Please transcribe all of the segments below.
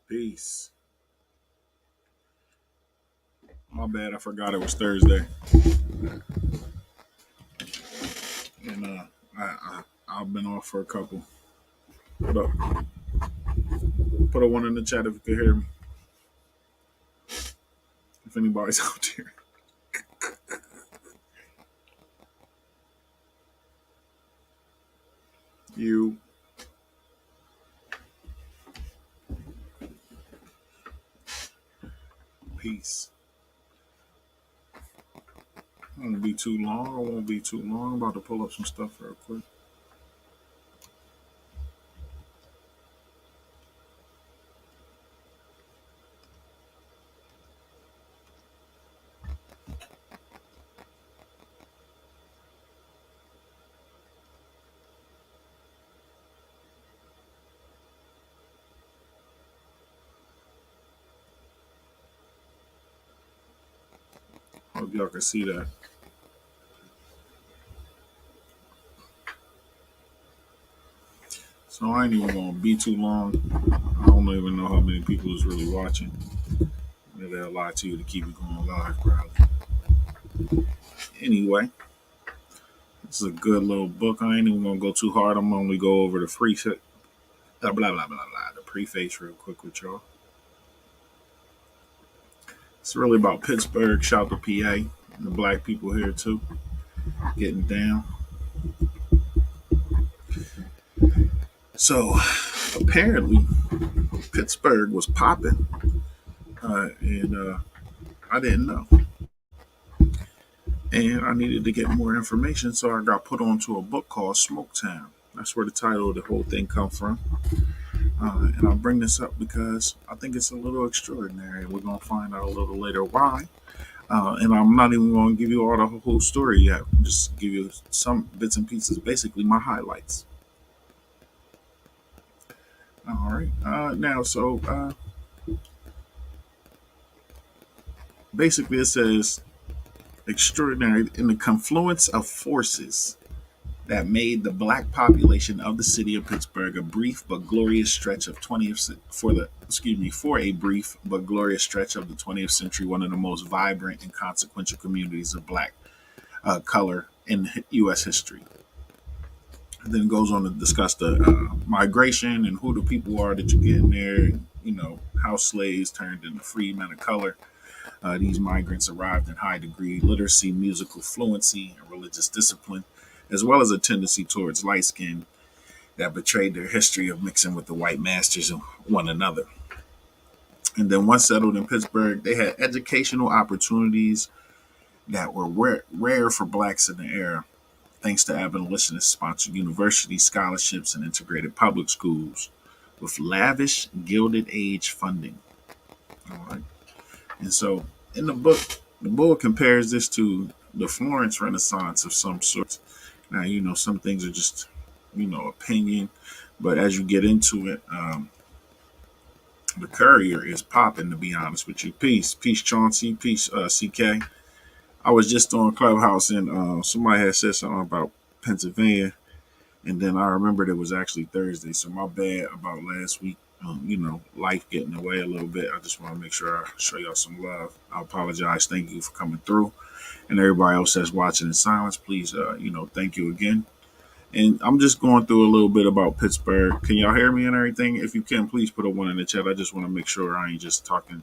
Peace. My bad, I forgot it was Thursday, and I've been off for a couple. Put up, put a one in the chat if you can hear me. If anybody's out there, you peace. I won't be too long. I won't be too long. I'm about to pull up some stuff real quick. Hope y'all can see that. So I ain't even gonna be too long. I don't even know how many people is really watching. Maybe they'll lie to you to keep it going live, probably. Anyway, this is a good little book. I ain't even gonna go too hard. I'm only go over the free set. Blah blah blah blah blah. The preface real quick with y'all. It's really about Pittsburgh, shout to PA, and the black people here too, getting down. So apparently, Pittsburgh was popping, and I didn't know. And I needed to get more information, so I got put onto a book called Smoketown. That's where the title of the whole thing come from. And I'll bring this up because I think it's a little extraordinary. We're going to find out a little later why. And I'm not even going to give you all the whole story yet. Just give you some bits and pieces, basically my highlights. All right. Basically it says extraordinary in the confluence of forces that made the black population of the city of Pittsburgh a brief but glorious stretch of 20th for a brief but glorious stretch of the 20th century, one of the most vibrant and consequential communities of black color in U.S. history. And then it goes on to discuss the migration and who the people are that you get in there, and, how slaves turned into free men of color. These migrants arrived in high degree literacy, musical fluency, and religious discipline, as well as a tendency towards light skin that betrayed their history of mixing with the white masters of one another. And then once settled in Pittsburgh, they had educational opportunities that were rare for blacks in the era, thanks to abolitionists sponsored universities, scholarships, and integrated public schools with lavish Gilded Age funding. All right. And so in the book compares this to the Florence Renaissance of some sort. Now, some things are just, opinion. But as you get into it, the Courier is popping, to be honest with you. Peace. Peace, Chauncey. Peace, CK. I was just on Clubhouse and somebody had said something about Pennsylvania. And then I remembered it was actually Thursday. So my bad about last week. Life getting away a little bit. I just want to make sure I show y'all some love. I apologize. Thank you for coming through. And everybody else that's watching in silence, please, thank you again. And I'm just going through a little bit about Pittsburgh. Can y'all hear me and everything? If you can, please put a one in the chat. I just want to make sure I ain't just talking,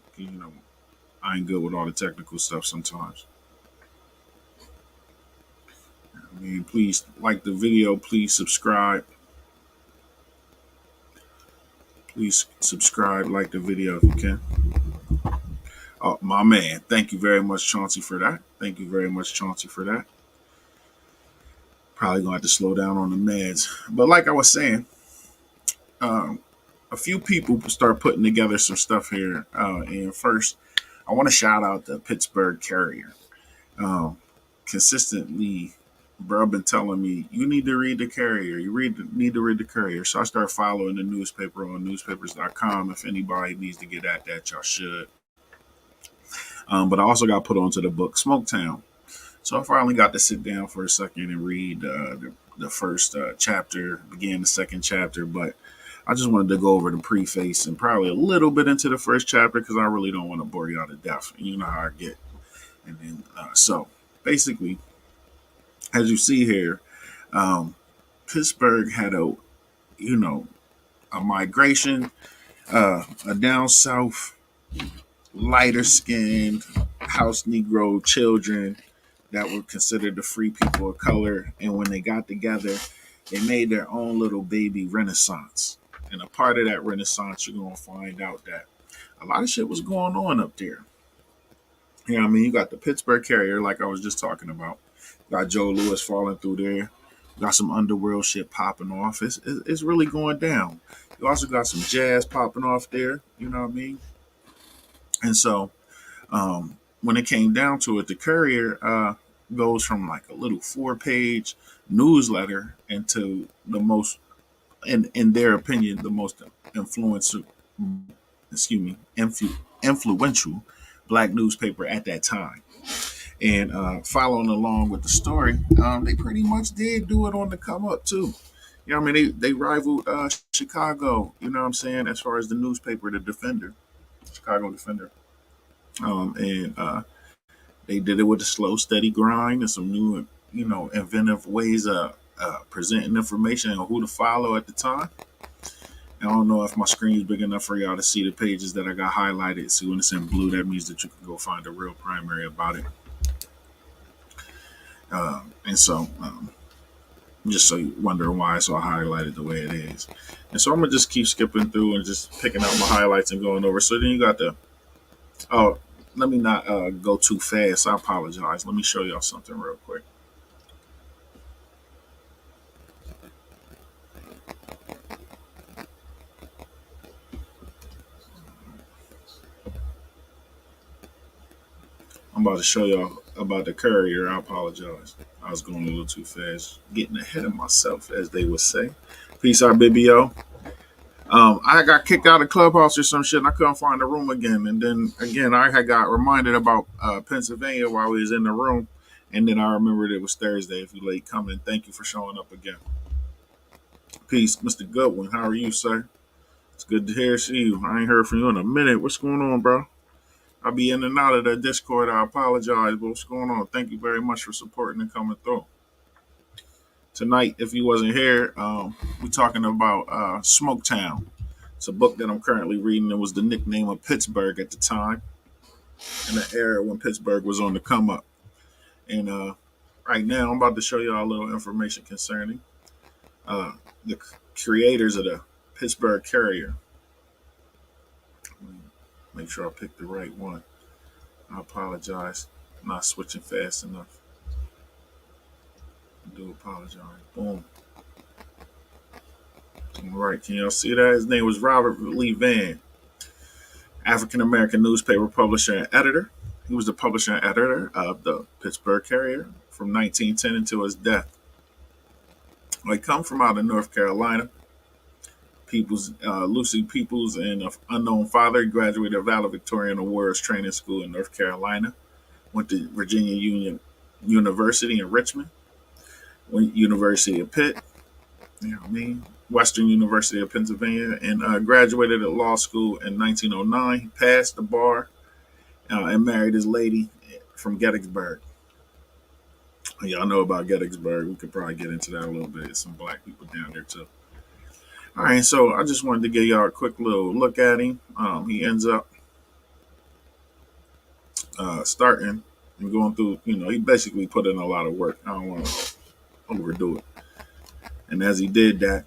I ain't good with all the technical stuff sometimes. Please like the video. Please subscribe. Please subscribe, like the video if you can. Oh, my man. Thank you very much, Chauncey, for that. Thank you very much, Chauncey, for that. Probably going to have to slow down on the meds. But like I was saying, a few people start putting together some stuff here. And first, I want to shout out the Pittsburgh Courier. Consistently, bro, been telling me you need to read the Courier. Need to read the Courier. So I start following the newspaper on newspapers.com. If anybody needs to get at that, y'all should. But I also got put onto the book Smoketown. So I finally got to sit down for a second and read the first chapter, began the second chapter. But I just wanted to go over the preface and probably a little bit into the first chapter because I really don't want to bore y'all to death. You know how I get. And then, so basically, as you see here, um, Pittsburgh had you know, a migration, a down south, lighter skinned house Negro children that were considered the free people of color. And when they got together, they made their own little baby renaissance. And a part of that renaissance, you're going to find out that a lot of shit was going on up there. You know what I mean? You got the Pittsburgh Carrier, like I was just talking about. You got Joe Louis falling through there. You got some underworld shit popping off. It's really going down. You also got some jazz popping off there. You know what I mean? And so when it came down to it, the Courier goes from like a little 4-page newsletter into the most, in their opinion, the most influential, influential black newspaper at that time. And following along with the story, they pretty much did do it on the come up too. You know what I mean? They rivaled Chicago, you know what I'm saying, as far as the newspaper, the Defender, Chicago Defender. And they did it with a slow, steady grind and some new, inventive ways of presenting information and who to follow at the time. I don't know if my screen is big enough for y'all to see the pages that I got highlighted. See, when it's in blue, that means that you can go find a real primary about it. And so, just so you wondering why it's all highlighted the way it is. And so I'm gonna just keep skipping through and just picking out my highlights and going over. So then you got oh, let me not go too fast. I apologize. Let me show y'all something real quick. I'm about to show y'all about the Courier. I apologize. I was going a little too fast, getting ahead of myself, as they would say. Peace out, BBO. I got kicked out of Clubhouse or some shit, and I couldn't find the room again. And then again, I had got reminded about Pennsylvania while we was in the room, and then I remembered it was Thursday. If you late coming, thank you for showing up again. Peace, Mr. Goodwin. How are you, sir? It's good to see you. I ain't heard from you in a minute. What's going on, bro? I'll be in and out of the Discord. I apologize, but what's going on? Thank you very much for supporting and coming through. Tonight, if you wasn't here, we're talking about Smoketown. It's a book that I'm currently reading. It was the nickname of Pittsburgh at the time, in the era when Pittsburgh was on the come up. And right now, I'm about to show y'all a little information concerning the creators of the Pittsburgh Carrier. Make sure I pick the right one. I apologize. I'm not switching fast enough. I do apologize. Boom. All right, can y'all see that? His name was Robert Lee Vann, African American newspaper publisher and editor. He was the publisher and editor of the Pittsburgh Carrier from 1910 until his death. He come from out of North Carolina. Lucy Peoples and an unknown father. He graduated Valedictorian Awards Training School in North Carolina. Went to Virginia Union University in Richmond. Went University of Pitt. You know what I mean? Western University of Pennsylvania, and graduated at law school in 1909. He passed the bar and married his lady from Gettysburg. Y'all know about Gettysburg. We could probably get into that a little bit. Some black people down there too. All right, so I just wanted to give y'all a quick little look at him. He ends up starting and going through, he basically put in a lot of work. I don't want to overdo it. And as he did that,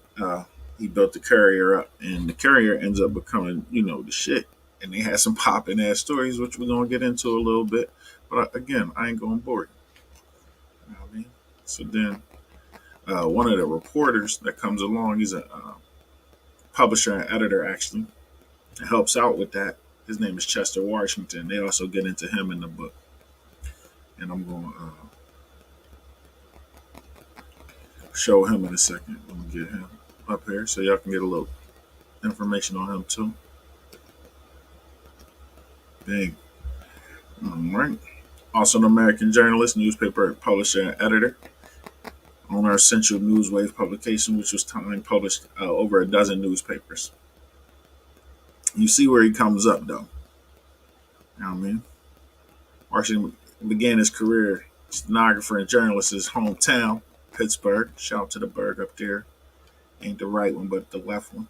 he built the Courier up, and the Courier ends up becoming, the shit. And they had some popping ass stories, which we're going to get into a little bit. But again, I ain't going to bore you. You know what I mean? So then one of the reporters that comes along, he's a publisher and editor, actually, that helps out with that. His name is Chester Washington. They also get into him in the book. And I'm going to show him in a second. Let me get him up here so y'all can get a little information on him too. Bang. All right. Also an American journalist, newspaper publisher, and editor. on our Central Newswave publication, which was Time published over a dozen newspapers. You see where he comes up, though. You know what I mean? Washington began his career as a stenographer and journalist in his hometown, Pittsburgh. Shout out to the Berg up there. Ain't the right one, but the left one.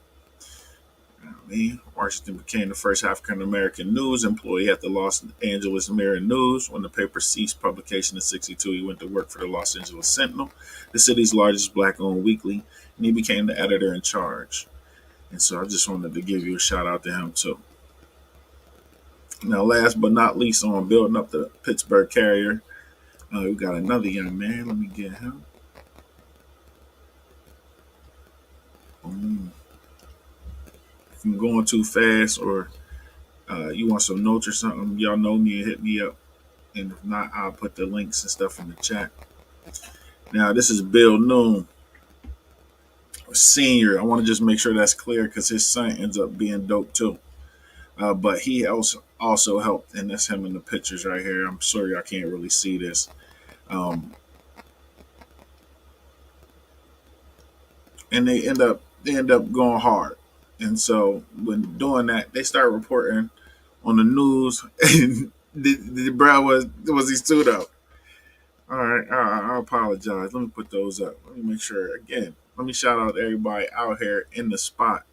You know what I mean? Washington became the first African American news employee at the Los Angeles Mirror News. When the paper ceased publication in '62, he went to work for the Los Angeles Sentinel, the city's largest black-owned weekly, and he became the editor in charge. And so I just wanted to give you a shout out to him too. Now, last but not least, on building up the Pittsburgh Carrier, we got another young man. Let me get him. If I'm going too fast or you want some notes or something, y'all know me and hit me up. And if not, I'll put the links and stuff in the chat. Now, this is Bill Noon, senior. I want to just make sure that's clear because his son ends up being dope too. But he also helped, and that's him in the pictures right here. I'm sorry I can't really see this. Um, and they end up going hard. And so when doing that, they start reporting on the news. And the Brown was he stood up. All right, I apologize. Let me put those up. Let me make sure again. Let me shout out everybody out here in the spot.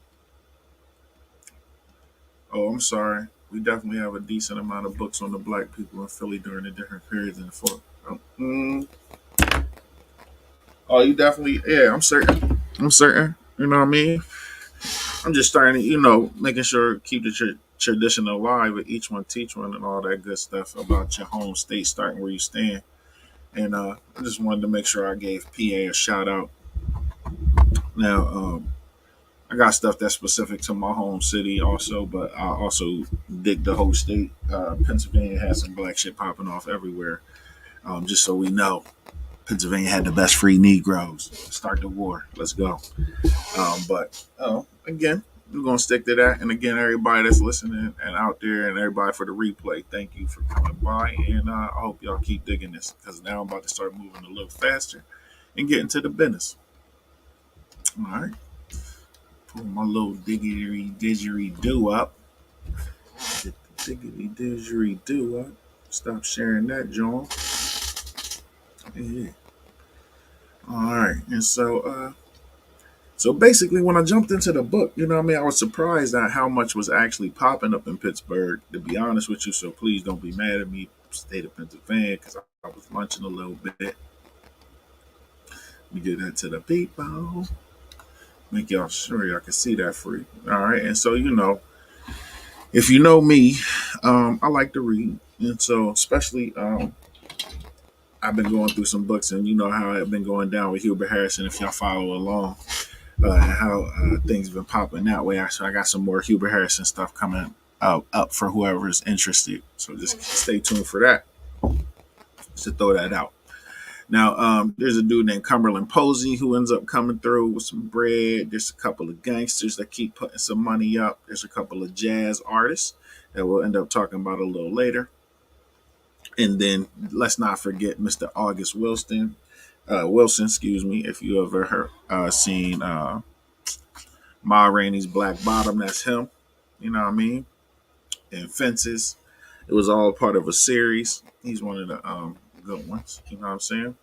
Oh, I'm sorry. We definitely have a decent amount of books on the black people in Philly during the different periods in the fort. Oh, you definitely, yeah, I'm certain. I'm certain. You know what I mean? I'm just starting to, making sure keep the tradition alive with each one teach one and all that good stuff about your home state, starting where you stand. And I just wanted to make sure I gave PA a shout out. Now, I got stuff that's specific to my home city also, but I also dig the whole state. Pennsylvania has some black shit popping off everywhere. Just so we know, Pennsylvania had the best free Negroes. Start the war. Let's go. But again, we're gonna stick to that. And again, everybody that's listening and out there, and everybody for the replay, thank you for coming by. And I hope y'all keep digging this because now I'm about to start moving a little faster and getting to the business. All right, pull my little diggity didgeridoo up. Get the diggity didgeridoo up. Stop sharing that, John. Yeah. All right, and so basically, when I jumped into the book, you know what I mean, I was surprised at how much was actually popping up in Pittsburgh, to be honest with you. So please don't be mad at me, state of Pennsylvania, because I was lunching a little bit. Let me get that to the people. Make y'all sure y'all can see that free. All right, and so, if you know me, I like to read. And so, especially, I've been going through some books, and you know how I've been going down with Hubert Harrison, if y'all follow along. How things have been popping that way. So I got some more Hubert Harrison stuff coming up for whoever is interested. So just stay tuned for that. Just to throw that out. Now, there's a dude named Cumberland Posey who ends up coming through with some bread. There's a couple of gangsters that keep putting some money up. There's a couple of jazz artists that we'll end up talking about a little later. And then let's not forget Mr. August Wilson. Wilson, excuse me, if you ever seen Ma Rainey's Black Bottom, that's him. You know what I mean? And Fences. It was all part of a series. He's one of the good ones. You know what I'm saying?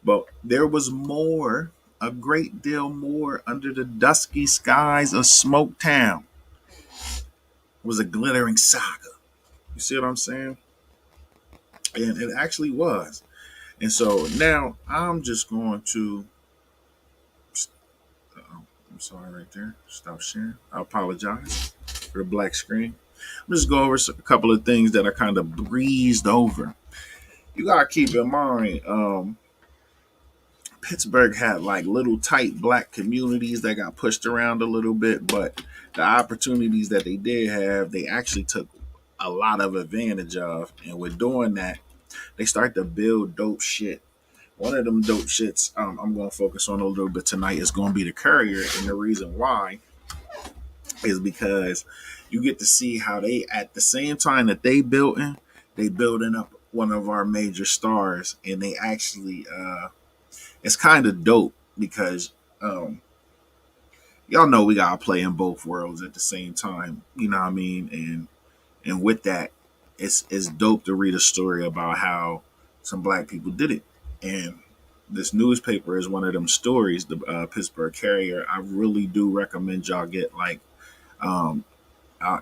But there was more, a great deal more under the dusky skies of Smoketown. It was a glittering saga. You see what I'm saying? And it actually was. And so now I'm just going to. I'm sorry, right there. Stop sharing. I apologize for the black screen. I'm just going over a couple of things that I kind of breezed over. You gotta keep in mind, Pittsburgh had like little tight black communities that got pushed around a little bit, but the opportunities that they did have, they actually took a lot of advantage of. And with doing that, they start to build dope shit. One of them dope shits I'm going to focus on a little bit tonight is going to be the Courier. And the reason why is because you get to see how they, at the same time that they building up one of our major stars. And they actually it's kind of dope because y'all know we gotta play in both worlds at the same time. You know what I mean? And with that, it's dope to read a story about how some black people did it. And this newspaper is one of them stories. The Pittsburgh Carrier. I really do recommend y'all get like um,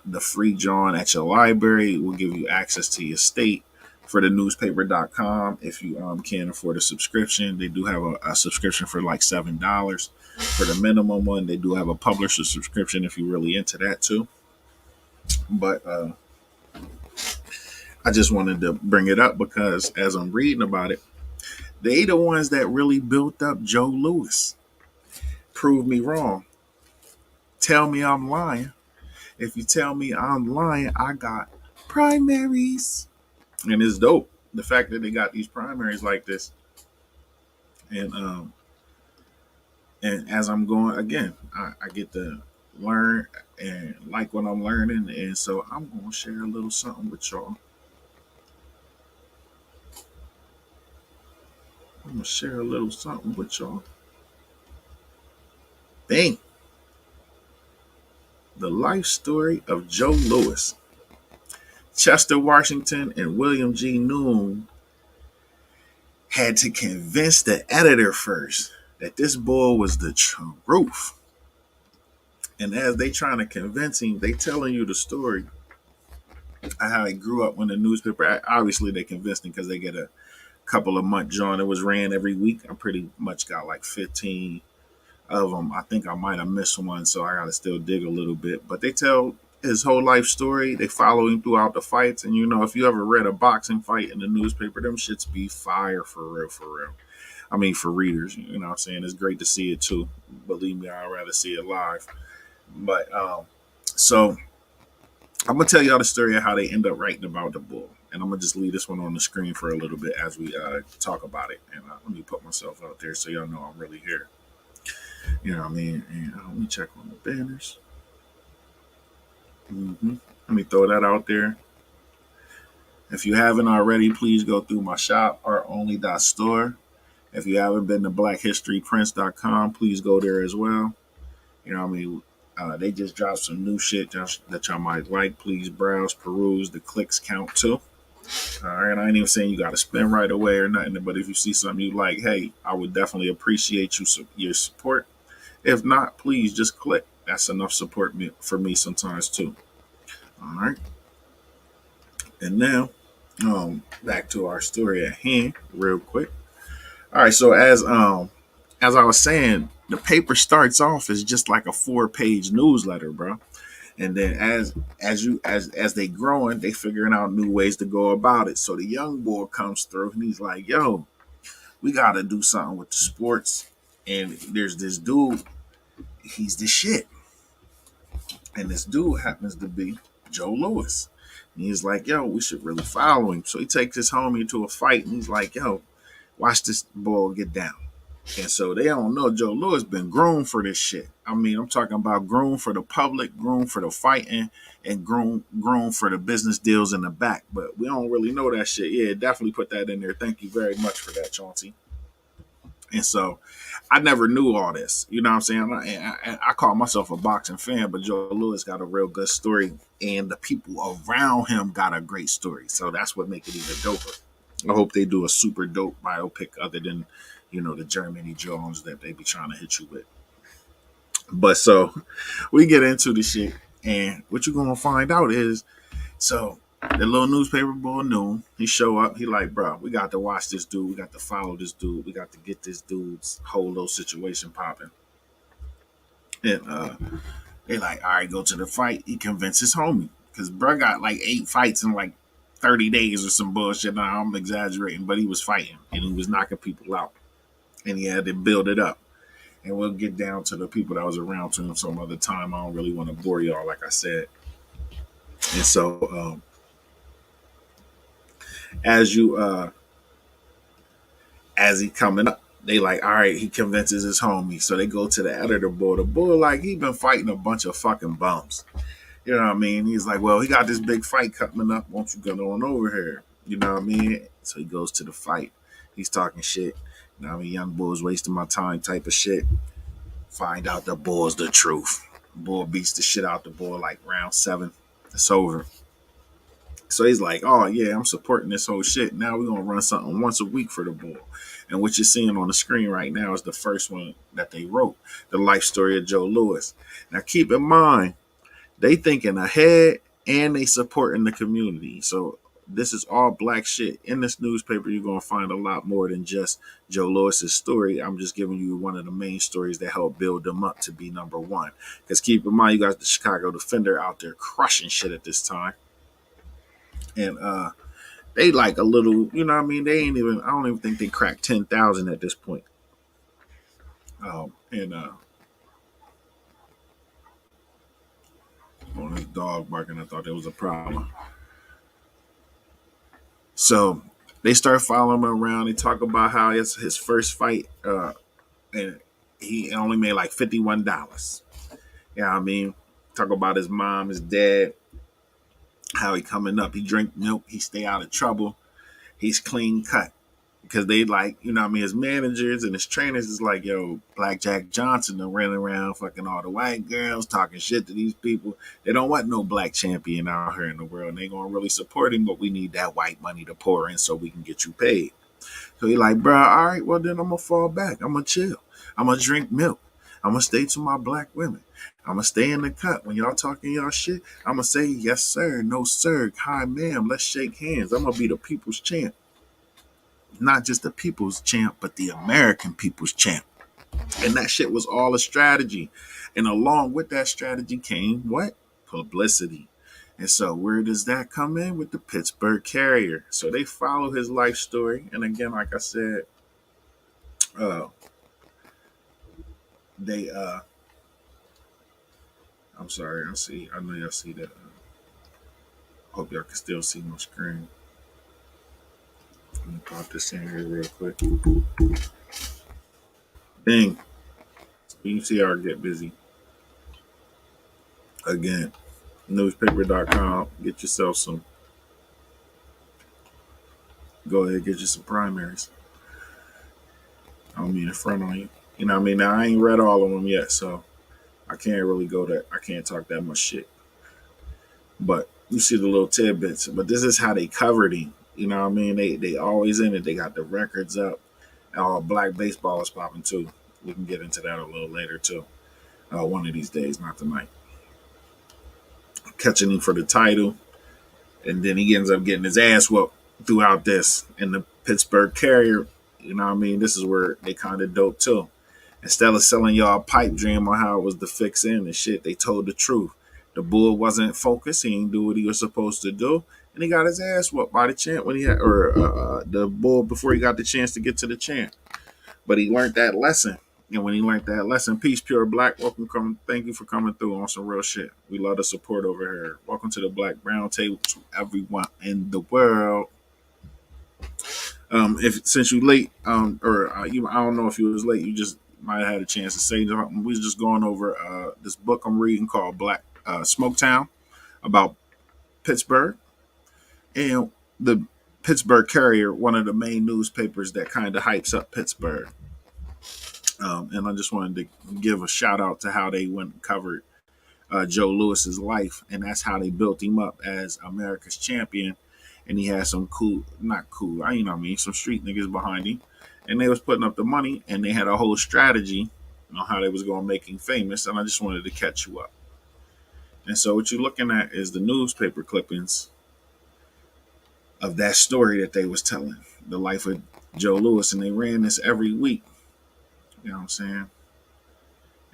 the free John at your library. It will give you access to your state for the newspaper.com if you can't afford a subscription. They do have a subscription for like $7 for the minimum one. They do have a publisher subscription if you're really into that too. But I just wanted to bring it up because as I'm reading about it, they the ones that really built up Joe Louis. Prove me wrong. Tell me I'm lying. If you tell me I'm lying, I got primaries. And it's dope. The fact that they got these primaries like this. And as I'm going again, I get to learn and like what I'm learning. And so I'm gonna share a little something with y'all. I'm gonna share a little something with y'all. Bang. The life story of Joe Louis. Chester Washington and William G. Noon had to convince the editor first that this boy was the truth. And as they trying to convince him, they telling you the story of how he grew up when the newspaper. Obviously, they convinced him because they get a couple of months John. It was ran every week. I pretty much got like 15 of them. I think I might have missed one, so I got to still dig a little bit. But they tell his whole life story. They follow him throughout the fights. And you know, if you ever read a boxing fight in the newspaper, them shits be fire for real, for real. I mean, for readers, you know what I'm saying? It's great to see it too. Believe me, I'd rather see it live. But so I'm gonna tell y'all the story of how they end up writing about the bull, and I'm gonna just leave this one on the screen for a little bit as we talk about it. And let me put myself out there so y'all know I'm really here. You know what I mean? And let me check on the banners. Let me throw that out there. If you haven't already, please go through my shop, artonly.store. If you haven't been to blackhistoryprints.com, please go there as well. You know what I mean? They just dropped some new shit that y'all might like. Please browse, peruse. The clicks count too. All right, I ain't even saying you got to spend right away or nothing, but if you see something you like, hey, I would definitely appreciate your support. If not, please just click. That's enough support for me sometimes too. All right, and now back to our story at hand, real quick. All right, so as I was saying, the paper starts off as just like a 4-page newsletter, bro. And then as they growing, they figuring out new ways to go about it. So the young boy comes through and he's like, "Yo, we gotta do something with the sports." And there's this dude, he's the shit. And this dude happens to be Joe Louis. And he's like, "Yo, we should really follow him." So he takes his homie to a fight and he's like, "Yo, watch this boy get down." And so they don't know Joe Louis been groomed for this shit. I mean, I'm talking about groomed for the public, groomed for the fighting, and groomed for the business deals in the back. But we don't really know that shit. Yeah, definitely put that in there. Thank you very much for that, Chauncey. And so I never knew all this. You know what I'm saying? I call myself a boxing fan, but Joe Louis got a real good story, and the people around him got a great story. So that's what makes it even doper. I hope they do a super dope biopic other than, you know, the Germany Jones that they be trying to hit you with. But so we get into the shit, and what you're gonna find out is, so the little newspaper boy Noon, he show up, he like, bro, we got to watch this dude, we got to follow this dude, we got to get this dude's whole little situation popping. And they like, all right, go to the fight. He convinces homie. Because bro got like 8 fights in like 30 days or some bullshit. Now I'm exaggerating, but he was fighting and he was knocking people out. And he had to build it up. And we'll get down to the people that was around to him some other time. I don't really want to bore y'all, like I said. And so as he coming up, they like, all right, he convinces his homie. So they go to the editor boy. The boy, like, he been fighting a bunch of fucking bums. You know what I mean? He's like, well, he got this big fight coming up. Won't you get on over here? You know what I mean? So he goes to the fight. He's talking shit. Now, young bulls wasting my time type of shit. Find out the bull's the truth. Bull beats the shit out the bull like round 7. It's over. So he's like, oh, yeah, I'm supporting this whole shit. Now we're going to run something once a week for the bull. And what you're seeing on the screen right now is the first one that they wrote, the life story of Joe Louis. Now, keep in mind, they thinking ahead and they supporting the community. So this is all black shit. In this newspaper, you're going to find a lot more than just Joe Lewis's story. I'm just giving you one of the main stories that helped build them up to be number one. Because keep in mind, you got the Chicago Defender out there crushing shit at this time. And they like a little, you know what I mean? They ain't even, I don't even think they cracked 10,000 at this point. And on his dog barking, I thought there was a problem. So they start following him around. They talk about how it's his first fight, and he only made like $51. You know what I mean? Talk about his mom, his dad, how he coming up. He drink milk. He stay out of trouble. He's clean cut. Because they like, you know what I mean, his managers and his trainers is like, yo, Black Jack Johnson done running around fucking all the white girls, talking shit to these people. They don't want no black champion out here in the world. And they gonna really support him, but we need that white money to pour in so we can get you paid. So he like, bro, all right, well then I'm gonna fall back. I'm gonna chill. I'm gonna drink milk. I'm gonna stay to my black women. I'm gonna stay in the cut. When y'all talking y'all shit, I'm gonna say yes sir, no sir, hi ma'am, let's shake hands. I'm gonna be the people's champ. Not just the people's champ, but the American people's champ. And that shit was all a strategy. And along with that strategy came what? Publicity. And so where does that come in? With the Pittsburgh Carrier. So they follow his life story. And again, like I said, uh, they I'm sorry, I know y'all see that. Hope y'all can still see my screen. Let me pop this in here real quick. Dang. You can see how I get busy. Again, newspaper.com. Get yourself some. Go ahead, get you some primaries. I don't mean to front on you. You know what I mean? Now, I ain't read all of them yet, so I can't really go that. I can't talk that much shit. But you see the little tidbits. But this is how they covered him. You know what I mean? They always in it. They got the records up. All black baseball is popping too. We can get into that a little later too. One of these days, not tonight. Catching him for the title, and then he ends up getting his ass whooped throughout this. And the Pittsburgh Carrier, you know what I mean? This is where they kind of dope too. Instead of selling y'all a pipe dream on how it was the fix in and shit, they told the truth. The bull wasn't focused. He didn't do what he was supposed to do. And he got his ass whooped by the champ when he had, or the bull before he got the chance to get to the champ. But he learned that lesson. And when he learned that lesson, peace, pure black. Welcome, thank you for coming through on some real shit. We love the support over here. Welcome to the Black Brown Table to everyone in the world. If since you late, you, I don't know if you was late, you just might have had a chance to say something. We was just going over this book I'm reading called Smoketown about Pittsburgh, and the Pittsburgh Carrier, one of the main newspapers that kind of hypes up Pittsburgh. And I just wanted to give a shout out to how they went and covered Joe Lewis's life, and that's how they built him up as America's champion. And he had some cool, not cool, you know what I mean, some street niggas behind him, and they was putting up the money, and they had a whole strategy on how they was going to make him famous. And I just wanted to catch you up. And so what you're looking at is the newspaper clippings of that story that they was telling, the life of Joe Louis, and they ran this every week. You know what I'm saying?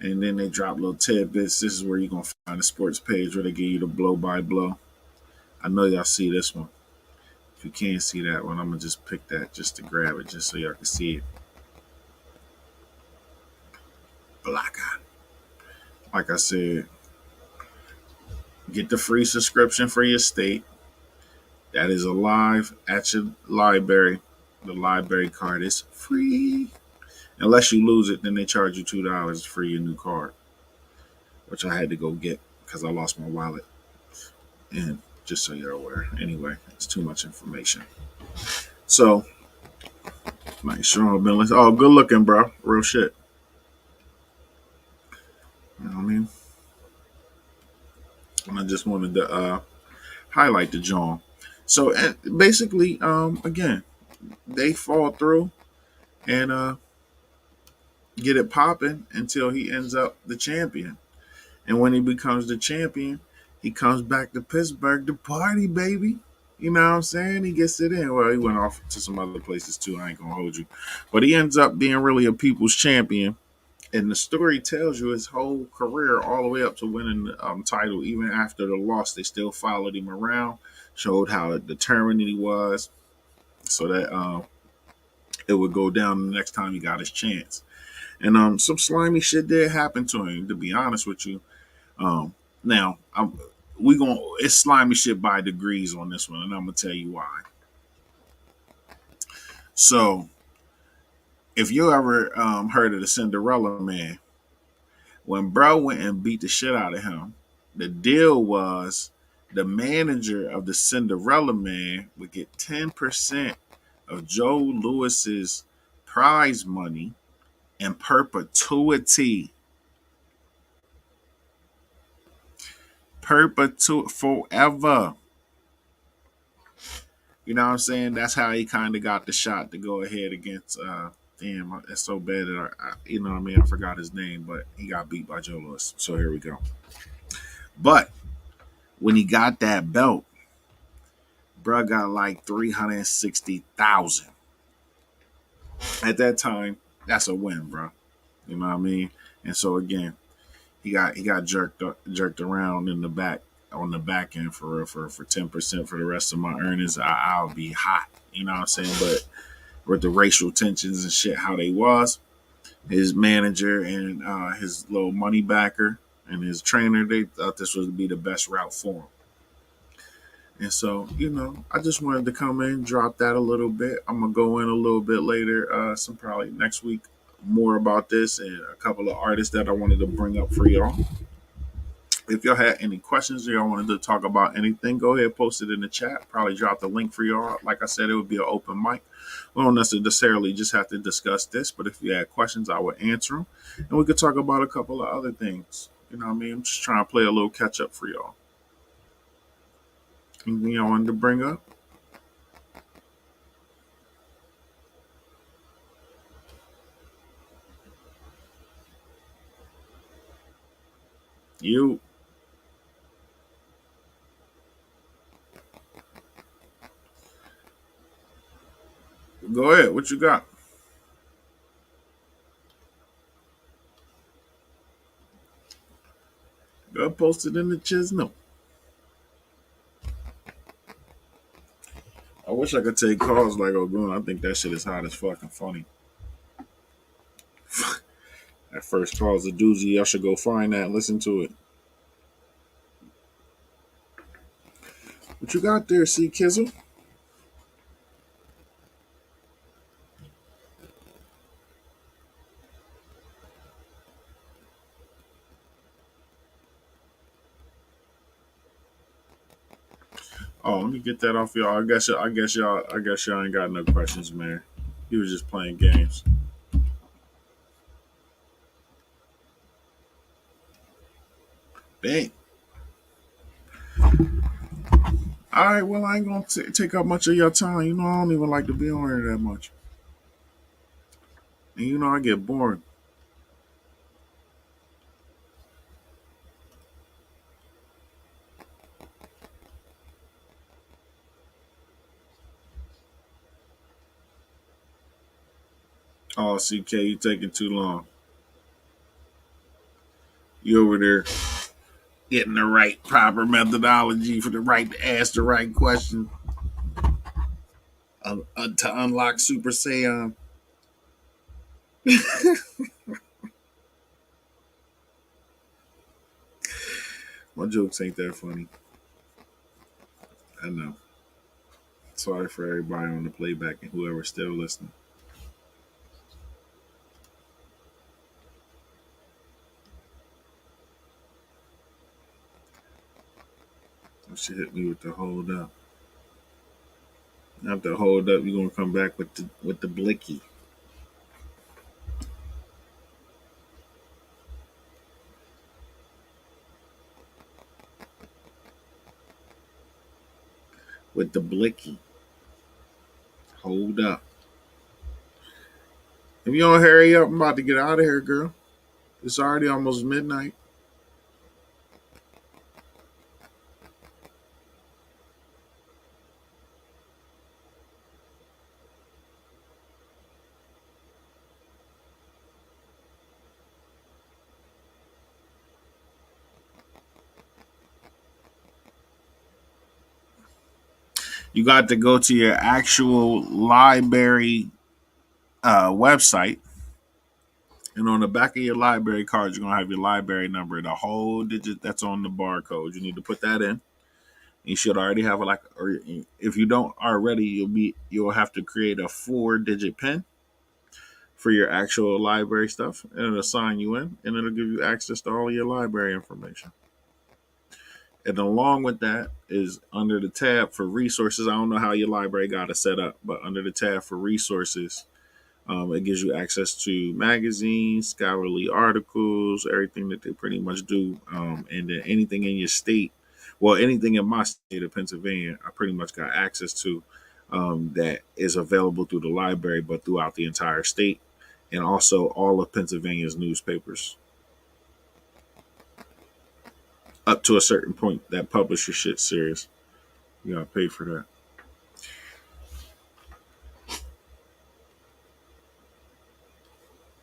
And then they drop little tidbits. This is where you're going to find the sports page where they give you the blow by blow. I know y'all see this one. If you can't see that one, I'm going to just pick that just to grab it, just so y'all can see it. Blacka. Like I said, get the free subscription for your state. That is alive at your library. The library card is free. Unless you lose it, then they charge you $2 for your new card, which I had to go get because I lost my wallet. And just so you're aware. Anyway, it's too much information. So Nice, Sean Billis. Oh, good looking, bro. Real shit. You know what I mean? And I just wanted to highlight the John. So and basically, again, they fall through and get it popping until he ends up the champion. And when he becomes the champion, he comes back to Pittsburgh to party, baby. You know what I'm saying? He gets it in. Well, he went off to some other places too. I ain't gonna hold you, but he ends up being really a people's champion. And the story tells you his whole career, all the way up to winning the title. Even after the loss, they still followed him around, showed how determined he was, so that it would go down the next time he got his chance. And some slimy shit did happen to him. To be honest with you, now we going it's slimy shit by degrees on this one, and I'm gonna tell you why. So, if you ever heard of the Cinderella Man, when bro went and beat the shit out of him, the deal was the manager of the Cinderella Man would get 10% of Joe Lewis's prize money in perpetuity. Forever. You know what I'm saying? That's how he kind of got the shot to go ahead against. Damn, it's so bad that you know what I mean. I forgot his name, but he got beat by Joe Lewis. So here we go. But when he got that belt, bruh got like 360,000. At that time, that's a win, bro. You know what I mean? And so again, he got jerked around in the back on the back end for real for 10% for the rest of my earnings. I'll be hot. You know what I'm saying? But with the racial tensions and shit, how they was, his manager and his little money backer and his trainer, they thought this would be the best route for him. And so, I just wanted to come in, drop that a little bit. I'm gonna go in a little bit later, some probably next week, more about this and a couple of artists that I wanted to bring up for y'all. If y'all had any questions or y'all wanted to talk about anything, go ahead, post it in the chat. Probably drop the link for y'all. Like I said, it would be an open mic. We don't necessarily just have to discuss this, but if you had questions, I would answer them. And we could talk about a couple of other things. You know what I mean? I'm just trying to play a little catch up for y'all. Anything y'all wanted to bring up? You go ahead. What you got? Go post it in the chisno. I wish I could take calls like Ogun. I think that shit is hot as fucking funny. That first call is a doozy. Y'all should go find that and listen to it. What you got there, C Kizzle? Oh, let me get that off y'all. I guess y'all ain't got no questions, man. He was just playing games. Bang. All right, well, I ain't gonna take up much of your time. I don't even like to be on here that much, and I get bored. Oh, CK, you taking too long. You over there getting the right proper methodology for the right to ask the right question to unlock Super Saiyan. My jokes ain't that funny. I know. Sorry for everybody on the playback and whoever's still listening. She hit me with the hold up. After hold up, you're gonna come back with the blicky. with the blicky. Hold up. If you don't hurry up, I'm about to get out of here, girl. It's already almost midnight. You got to go to your actual library website. And on the back of your library card, you're gonna have your library number, the whole digit that's on the barcode. You need to put that in. You should already have or if you don't already, you'll have to create a 4-digit pin for your actual library stuff, and it'll sign you in, and it'll give you access to all of your library information. And along with that is under the tab for resources. I don't know how your library got it set up, but under the tab for resources, it gives you access to magazines, scholarly articles, everything that they pretty much do, and then anything in your state. Well, anything in my state of Pennsylvania, I pretty much got access to that is available through the library, but throughout the entire state, and also all of Pennsylvania's newspapers up to a certain point that publish your shit serious. You gotta pay for that.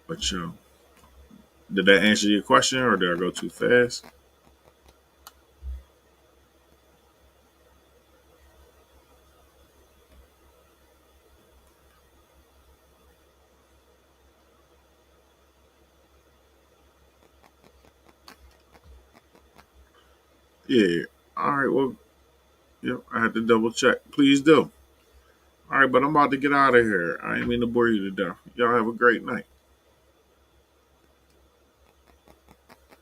But did that answer your question, or did I go too fast? Yeah. All right. Well, yep. I had to double check. Please do. All right, but I'm about to get out of here. I ain't mean to bore you to death. Y'all have a great night.